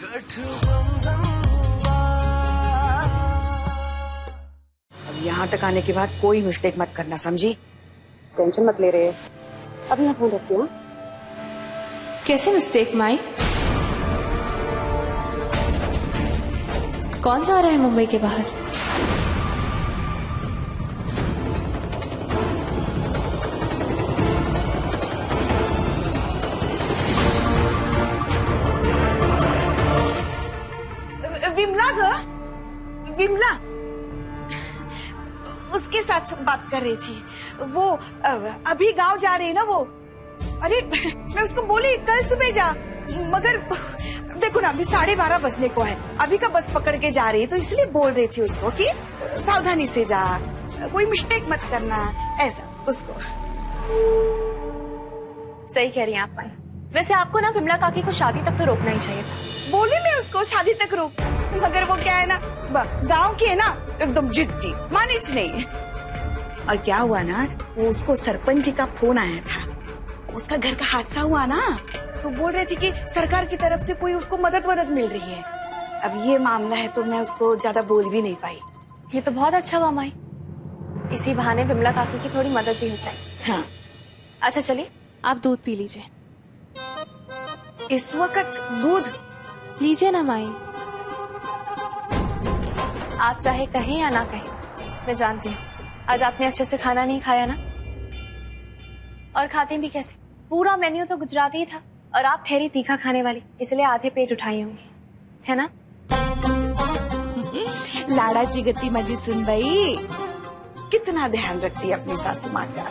अब यहाँ तक आने के बाद कोई मिस्टेक मत करना, समझी? टेंशन मत ले रहे, अभी मैं फोन रखती हूँ। कैसे मिस्टेक माई? कौन जा रहा है मुंबई के बाहर? विमला विमला उसके साथ बात कर रही थी। वो अभी गांव जा रही है ना वो। अरे मैं उसको बोली कल सुबह जा, मगर देखो ना अभी 12:30 बजने को है, अभी का बस पकड़ के जा रही है, तो इसलिए बोल रही थी उसको कि सावधानी से जा, कोई मिस्टेक मत करना, ऐसा उसको। सही कह रही हैं आप माई। वैसे आपको ना विमला काकी को शादी तक तो रोकना ही चाहिए था। बोली मैं उसको शादी तक रोक, मगर वो क्या है ना, गांव की है ना, एकदम जिद्दी, मानिच नहीं। और क्या हुआ ना, वो उसको सरपंच जी का फोन आया था, उसका घर का हादसा हुआ ना, तो बोल रहे थे कि सरकार की तरफ से कोई उसको मदद मिल रही है। अब ये मामला है तो मैं उसको ज्यादा बोल भी नहीं पाई। ये तो बहुत अच्छा हुआ माई, इसी बहाने विमला काकी की थोड़ी मदद भी होता है। हाँ। अच्छा चलिए आप दूध पी लीजिए। इस वक्त दूध लीजिए ना माई, आप चाहे कहें या ना कहें, मैं जानती हूँ आज आपने अच्छे से खाना नहीं खाया ना, और खाते भी कैसे? पूरा मेन्यू तो गुजराती ही था और आप ठहरी तीखा खाने वाली, इसलिए आधे पेट उठाई होंगी, है ना? लाड़ा जिगती मजी सुन भाई, कितना ध्यान रखती है अपनी सासू माँ का।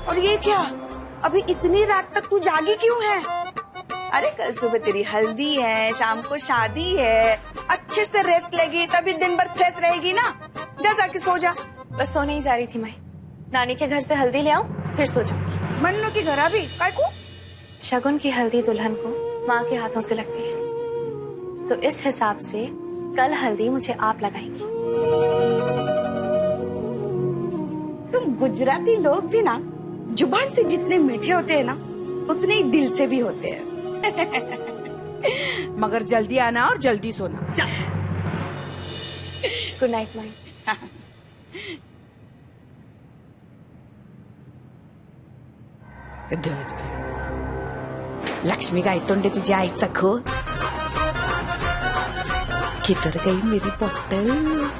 और ये क्या, अभी इतनी रात तक तू जागी क्यों है? अरे कल सुबह तेरी हल्दी है, शाम को शादी है, अच्छे से रेस्ट लेगी तभी दिन भर फ्रेश रहेगी ना। जा जाके सो जा। बस सोने ही जा रही थी मैं, नानी के घर से हल्दी ले आऊं फिर सो जाऊंगी। मन्नू की घर अभी काय को? शगुन की हल्दी दुल्हन को माँ के हाथों से लगती है, तो इस हिसाब से कल हल्दी मुझे आप लगाएंगी। तुम गुजराती लोग भी ना जुबान से जितने मीठे होते हैं ना, उतने ही दिल से भी होते हैं। मगर जल्दी आना और जल्दी सोना। जा। गुड नाइट माई। लक्ष्मी काय तोंडे तुझ्या आईचा खो, किधर गई मेरी बॉटल?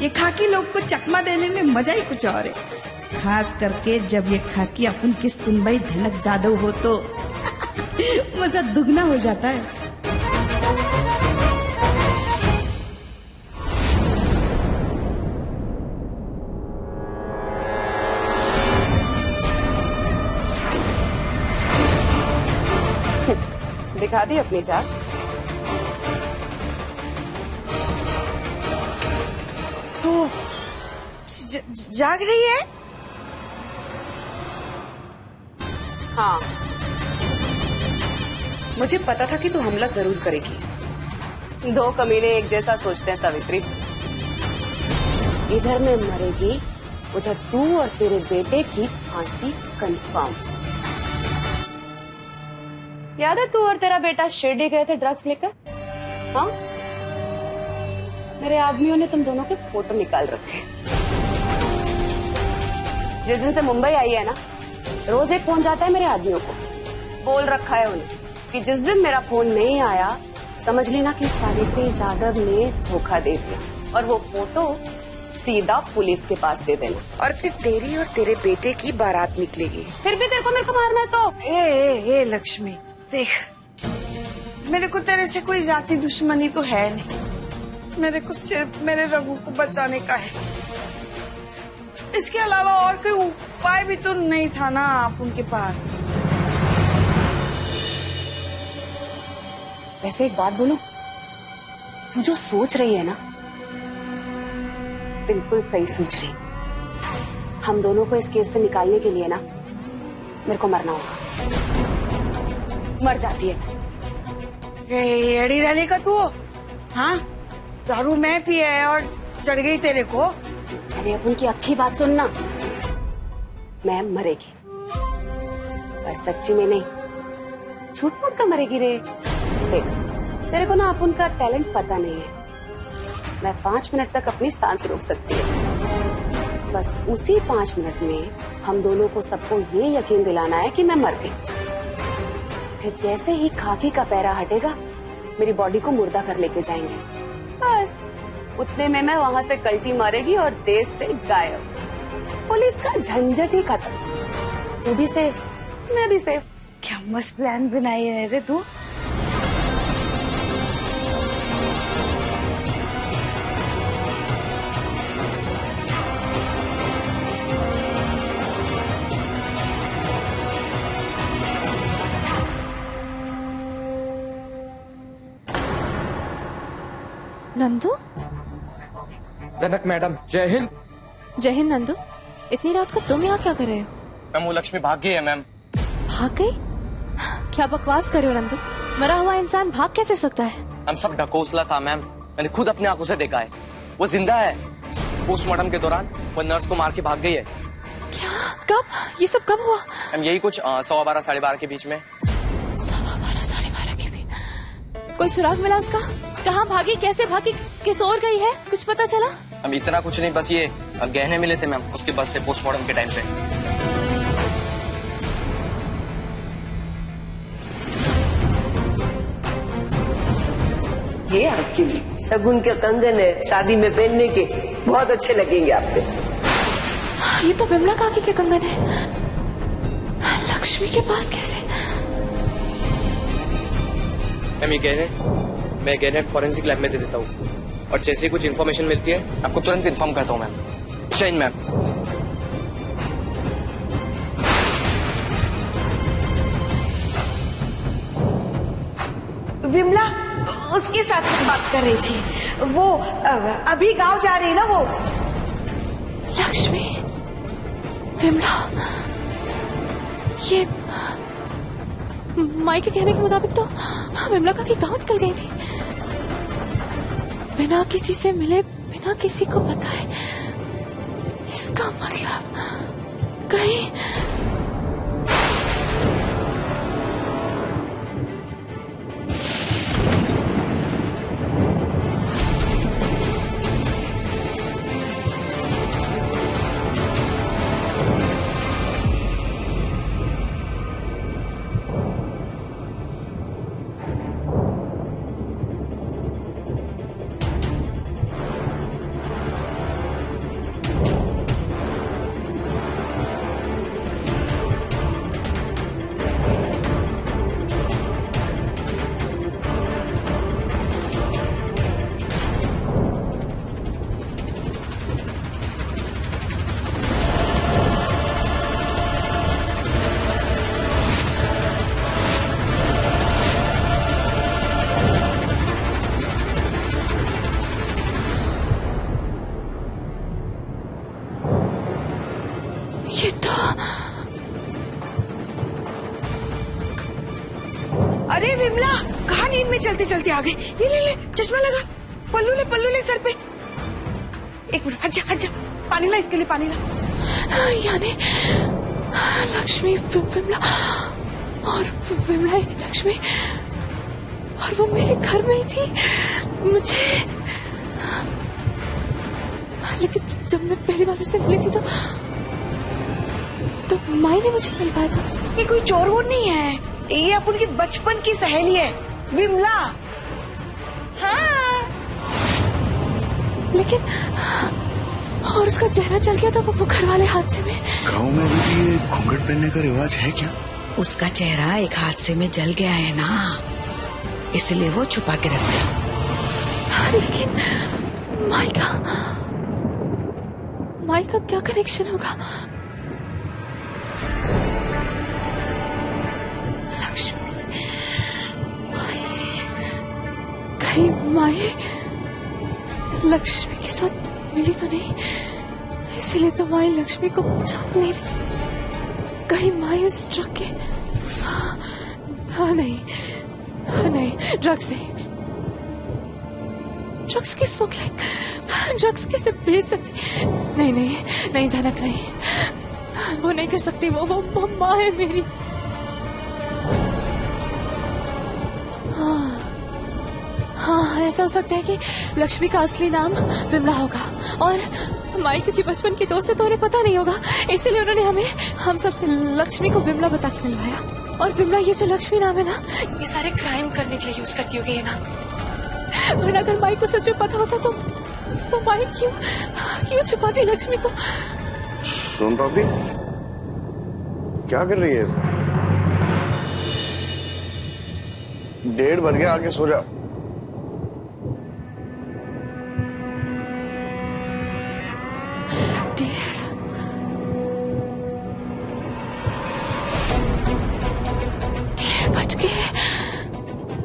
ये खाकी लोग को चकमा देने में मजा ही कुछ और है, खास करके जब ये खाकी अपन की सुनबाई धनक जादव हो तो मजा दुगना हो जाता है। दिखा दी अपनी जात। तो जाग रही है? हाँ, मुझे पता था कि तू हमला जरूर करेगी। दो कमीने एक जैसा सोचते हैं सावित्री। इधर में मरेगी, उधर तू और तेरे बेटे की फांसी कंफर्म। याद है तू और तेरा बेटा शिरडी गए थे ड्रग्स लेकर? हाँ, मेरे आदमियों ने तुम दोनों के फोटो निकाल रखे। जिस दिन से मुंबई आई है ना, रोज एक फोन जाता है मेरे आदमियों को। बोल रखा है उन्हें कि जिस दिन मेरा फोन नहीं आया, समझ लेना कि सावित्री जाधव ने धोखा दे दिया, और वो फोटो सीधा पुलिस के पास दे देना, और फिर तेरी और तेरे बेटे की बारात निकलेगी। फिर भी तेरे को मेरे को मारना है तो? ए लक्ष्मी देख, मेरे को तेरे से कोई जाति दुश्मनी तो है नहीं, मेरे को सिर्फ मेरे रघु को बचाने का है। इसके अलावा और कोई उपाय भी तो नहीं था ना आप उनके पास। वैसे एक बात बोलूं, तू जो सोच रही है ना, बिल्कुल सही सोच रही। हम दोनों को इस केस से निकालने के लिए ना मेरे को मरना होगा। मर जाती है। एड़ी दाली का तू, हाँ दारू मैं पिया है और चढ़ गई तेरे को। अरे अब उनकी अच्छी बात सुनना, मैं मरेगी पर सच्ची में नहीं, झूठ मूठ का मरेगी रे। देख तेरे को ना अपन का टैलेंट पता नहीं है। मैं 5 मिनट तक अपनी सांस रोक सकती हूँ। बस उसी 5 मिनट में हम दोनों को सबको ये यकीन दिलाना है कि मैं मर गई। फिर जैसे ही खाकी का पैरा हटेगा, मेरी बॉडी को मुर्दा कर लेके जाएंगे। बस उतने में मैं वहां से कल्टी मारेगी और देश से गायब। पुलिस का झंझट ही खत्म। तू भी सेफ, मैं भी सेफ। क्या मस्त प्लान बनाई है रे तू। नंदू, जनक मैडम जय हिंद। जय हिंद नंदू। इतनी रात को तुम यहाँ क्या कर रहे हो? मैम वो लक्ष्मी भाग गई है मैम। भाग गई? क्या बकवास कर रहे हो नंदू? मरा हुआ इंसान भाग कैसे सकता है? हम सब ढकोसला था मैम, मैंने खुद अपनी आंखों से देखा है। वो जिंदा है। पोस्टमार्टम के दौरान वो नर्स को मार के भाग गई है। क्या? कब? ये सब कब हुआ? मैम यही कुछ 12:15 साढ़े 12 के बीच में। 12:15 साढ़े 12 के बीच? कोई सुराग मिला उसका? कहाँ भागी, कैसे भागी, किस ओर गई है, कुछ पता चला? हम इतना कुछ नहीं, बस ये गहने मिले थे मैम उसके बस से पोस्टमार्टम के टाइम पे। ये आपके लिए शगुन के कंगन है, शादी में पहनने के, बहुत अच्छे लगेंगे आपको। ये तो विमला काकी के कंगन है। लक्ष्मी के पास कैसे? मैम ये मैं गहने फॉरेंसिक लैब में दे देता हूँ और जैसे ही कुछ इन्फॉर्मेशन मिलती है आपको तुरंत इन्फॉर्म करता हूँ मैम। जैन मैम। विमला उसके साथ बात कर रही थी। वो अभी गांव जा रही है ना वो। लक्ष्मी, विमला, ये माई के कहने के मुताबिक तो विमला काकी गांव निकल गई थी, बिना किसी से मिले, बिना किसी को बताए। इसका मतलब कहीं ये तो अरे विमला कहाँ नींद में चलते चलते आ गई। ये ले चश्मा लगा, पल्लू ले सर पे। एक मिनट, हट जा, पानी ला, इसके लिए पानी ला। यानी लक्ष्मी विमला और विमला लक्ष्मी और वो मेरे घर में ही थी। मुझे लेकिन जब मैं पहली बार उससे मिली थी तो माई ने मुझे मिलवाया था। ये कोई चोर वोर नहीं है, ये अपन की बचपन की सहेली है विमला। हाँ लेकिन और उसका चेहरा चल गया था वो घर वाले हादसे में। गाँव में अभी भी ये घूंघट पहनने का रिवाज है क्या? उसका चेहरा एक हादसे में जल गया है ना, इसलिए वो छुपा के रख दिया। लेकिन माई का क्या कनेक्शन होगा? लक्ष्मी, माई, कहीं माई लक्ष्मी के साथ मिली तो नहीं, इसीलिए तो माई लक्ष्मी को पहचान नहीं रही। कहीं माई उस ट्रक के नहीं ड्रग्स नहीं, ड्रग्स की स्मगलिंग, ड्रग्स कैसे भेज सकती? नहीं धनक नहीं, वो नहीं कर सकती। वो माँ है मेरी। हाँ, ऐसा हो सकता है कि लक्ष्मी का असली नाम विमला होगा, और माई क्योंकि बचपन की दोस्त है तो उन्हें पता नहीं होगा, इसीलिए उन्होंने हम सब लक्ष्मी को विमला बता के मिलवाया। और विमला, ये जो लक्ष्मी नाम है ना, ये सारे क्राइम करने के लिए यूज करती होगी ये नाम। वरना अगर माई को सच में पता होता तो माई क्यों छुपाती लक्ष्मी को? सोन पापड़ी, क्या कर रही है? 1:30 बज गया, आके सो जा।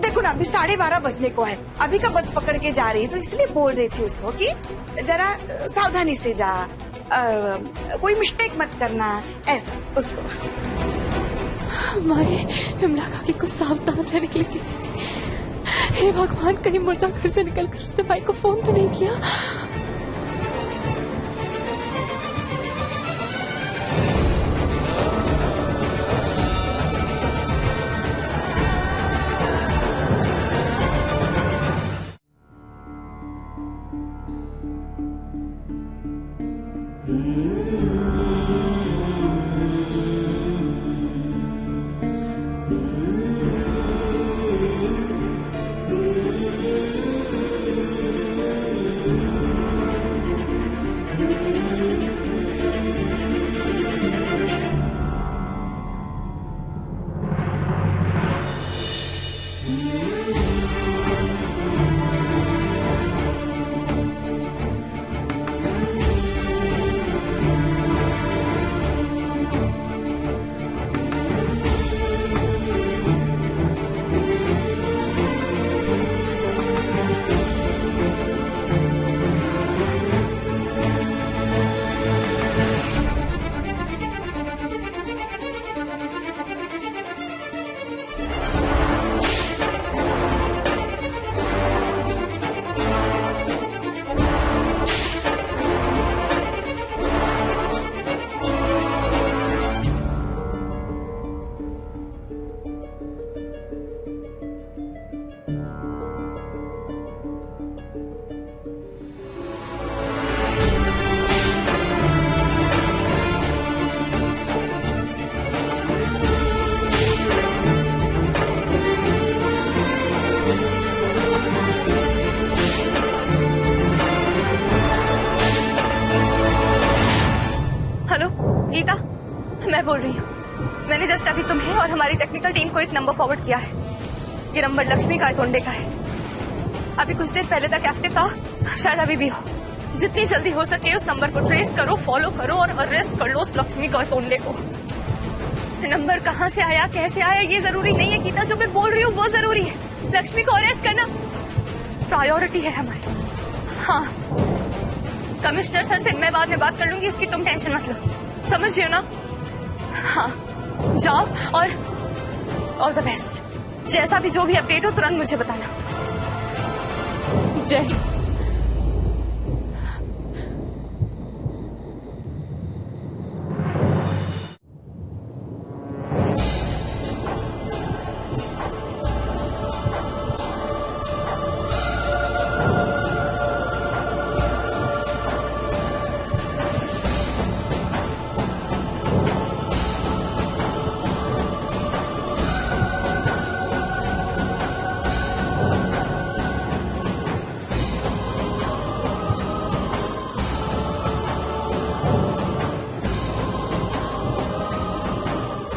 देखो ना, अभी 12:30 बजने को है, अभी का बस पकड़ के जा रही है, तो इसलिए बोल रही थी उसको कि जरा सावधानी से जा, कोई मिस्टेक मत करना, ऐसा उसको। माई विमला काकी को सावधान रहने के लिए कह रही थी। हे भगवान, कहीं मुर्दा घर से निकलकर उसने माई को फोन तो नहीं किया? गीता, मैं बोल रही हूँ। मैंने जस्ट अभी तुम्हें और हमारी टेक्निकल टीम को एक नंबर फॉरवर्ड किया है। ये नंबर लक्ष्मी कायतोंडे का है। अभी कुछ देर पहले तक एक्टिव था, शायद अभी भी हो। जितनी जल्दी हो सके उस नंबर को ट्रेस करो, फॉलो करो और अरेस्ट कर लो उस लक्ष्मी कायतोंडे को। नंबर कहाँ से आया, कैसे आया, ये जरूरी नहीं है गीता। जो मैं बोल रही हूँ वो जरूरी है। लक्ष्मी को अरेस्ट करना प्रायोरिटी है हमारी। हाँ, कमिश्नर सर से मैं बाद में बात कर लूंगी, उसकी तुम टेंशन मत लो, समझ रहे हो ना? हाँ, जाओ और ऑल द बेस्ट। जैसा भी जो भी अपडेट हो तुरंत मुझे बताना। जय हिंद।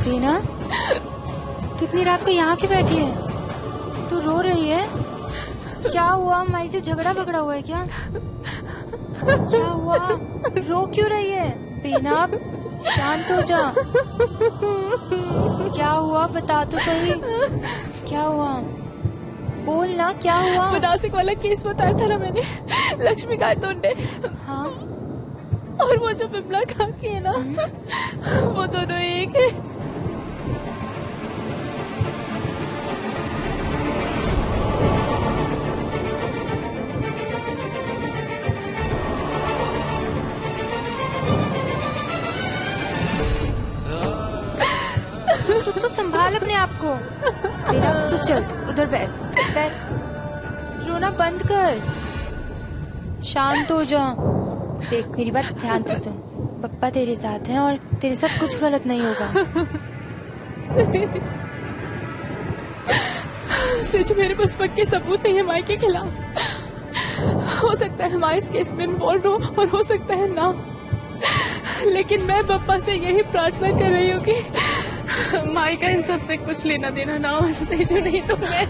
बीना, तू इतनी रात को यहाँ क्यों बैठी है? तू रो रही है? क्या हुआ? माई से झगड़ा बगड़ा हुआ है क्या? क्या हुआ? रो क्यों रही है? बीना, शांत हो जा। क्या हुआ? बता तो सही, क्या हुआ? बोल ना, क्या हुआ? वो नासिक वाला केस बताया था ना मैंने, लक्ष्मी गायतोंडे हाँ, और वो जो बिमला काकी है ना, वो दोनों एक है। तू तो संभाल अपने आप को। बेटा तू चल उधर बैठ बैठ, रोना बंद कर, शांत हो जा। देख मेरी बात ध्यान से सुन, पप्पा तेरे साथ हैं और तेरे साथ कुछ गलत नहीं होगा। सच मेरे पास पक्के सबूत नहीं है माई के खिलाफ। हो सकता है माई इस केस में इन्वॉल्व हो और हो सकता है ना, लेकिन मैं पप्पा से यही प्रार्थना कर रही हूँ कि माई का इन सब से कुछ लेना देना ना हो। जो नहीं तो मैं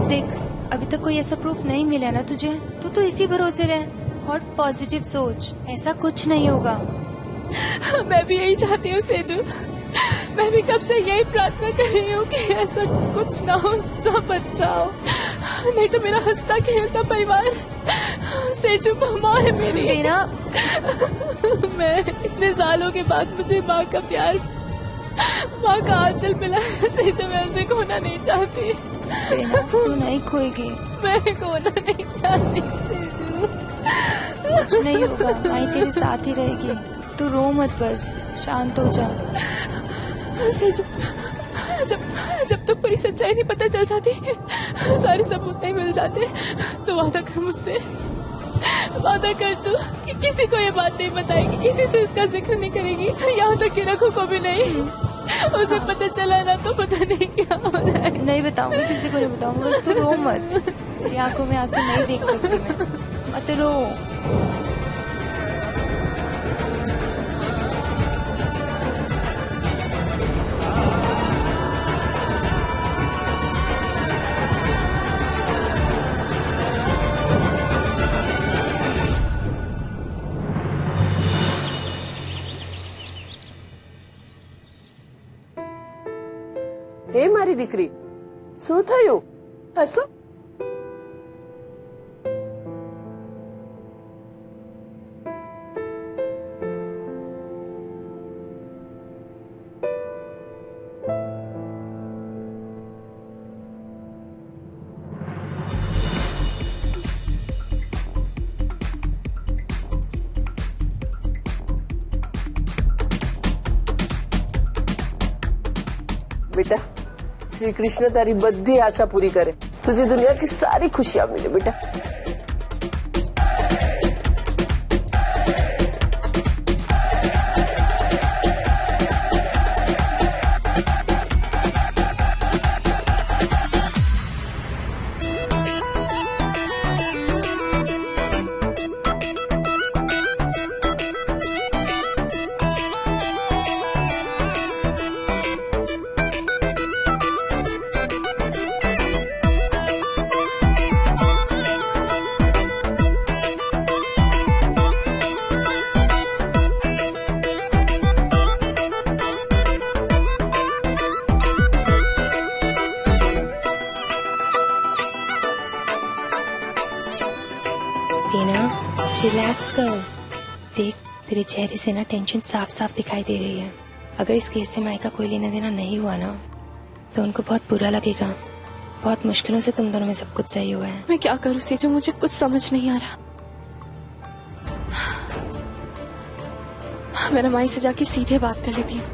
देख अभी तक कोई ऐसा प्रूफ नहीं मिला ना तुझे, तो इसी भरोसे रह और पॉजिटिव सोच, ऐसा कुछ नहीं होगा। मैं भी यही चाहती हूँ सेजू, मैं भी कब से यही प्रार्थना कर रही हूँ कि ऐसा कुछ ना हो, सब अच्छा हो, नहीं तो मेरा हंसता खेलता परिवार सेजू माँ है मेरी। बेना मैं इतने सालों के बाद मुझे माँ का प्यार, माँ का आंचल मिला है सेजू, मैं उसे खोना नहीं चाहती। बेना तू नहीं खोएगी, मैं खोना नहीं चाहती सेजू। कुछ नहीं होगा, माई तेरे साथ ही रहेगी, तू रो मत, बस शांत हो जा। सेजू जब तक पूरी सच्चाई नहीं पता चल जाती, सारे सबूत नहीं मिल जाते, तो वादा कर मुझसे, वादा कर तू कि किसी को ये बात नहीं बताएगी, किसी से इसका जिक्र नहीं करेगी, यहाँ तक कि रखू को भी नहीं। उसे पता चला ना तो पता नहीं क्या हो रहा है। नहीं बताऊंगी, किसी को नहीं बताऊंगी, बस तू रो मत, तेरी आंखों में आंसू नहीं देख सकती मैं, मत रो। હે મારી દીકરી, શું થયું? હસો. बेटा श्री कृष्ण तारी बधी आशा पूरी करे, तुझे दुनिया की सारी खुशियां मिले बेटा। रिलैक्स कर, देख तेरे चेहरे से ना टेंशन साफ साफ दिखाई दे रही है। अगर इस केस से माई का कोई लेना देना नहीं हुआ ना तो उनको बहुत बुरा लगेगा। बहुत मुश्किलों से तुम दोनों में सब कुछ सही हुआ है। मैं क्या करूँ सेजू, मुझे कुछ समझ नहीं आ रहा। मैं माई से जाके सीधे बात कर लेती हूँ,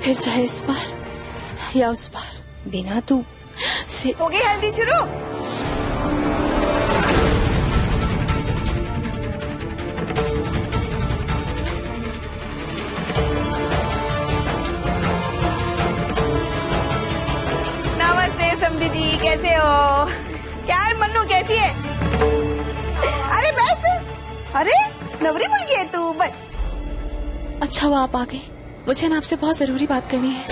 फिर चाहे इस बार या उस बार। बिना तू हो गई हल्दी शुरू। समझी जी, कैसे हो? क्या मन्नू कैसी है? अरे बस फिर, अरे नवरी मिल गई तू, बस। अच्छा वो आप आ गई, मुझे ना आपसे बहुत जरूरी बात करनी है।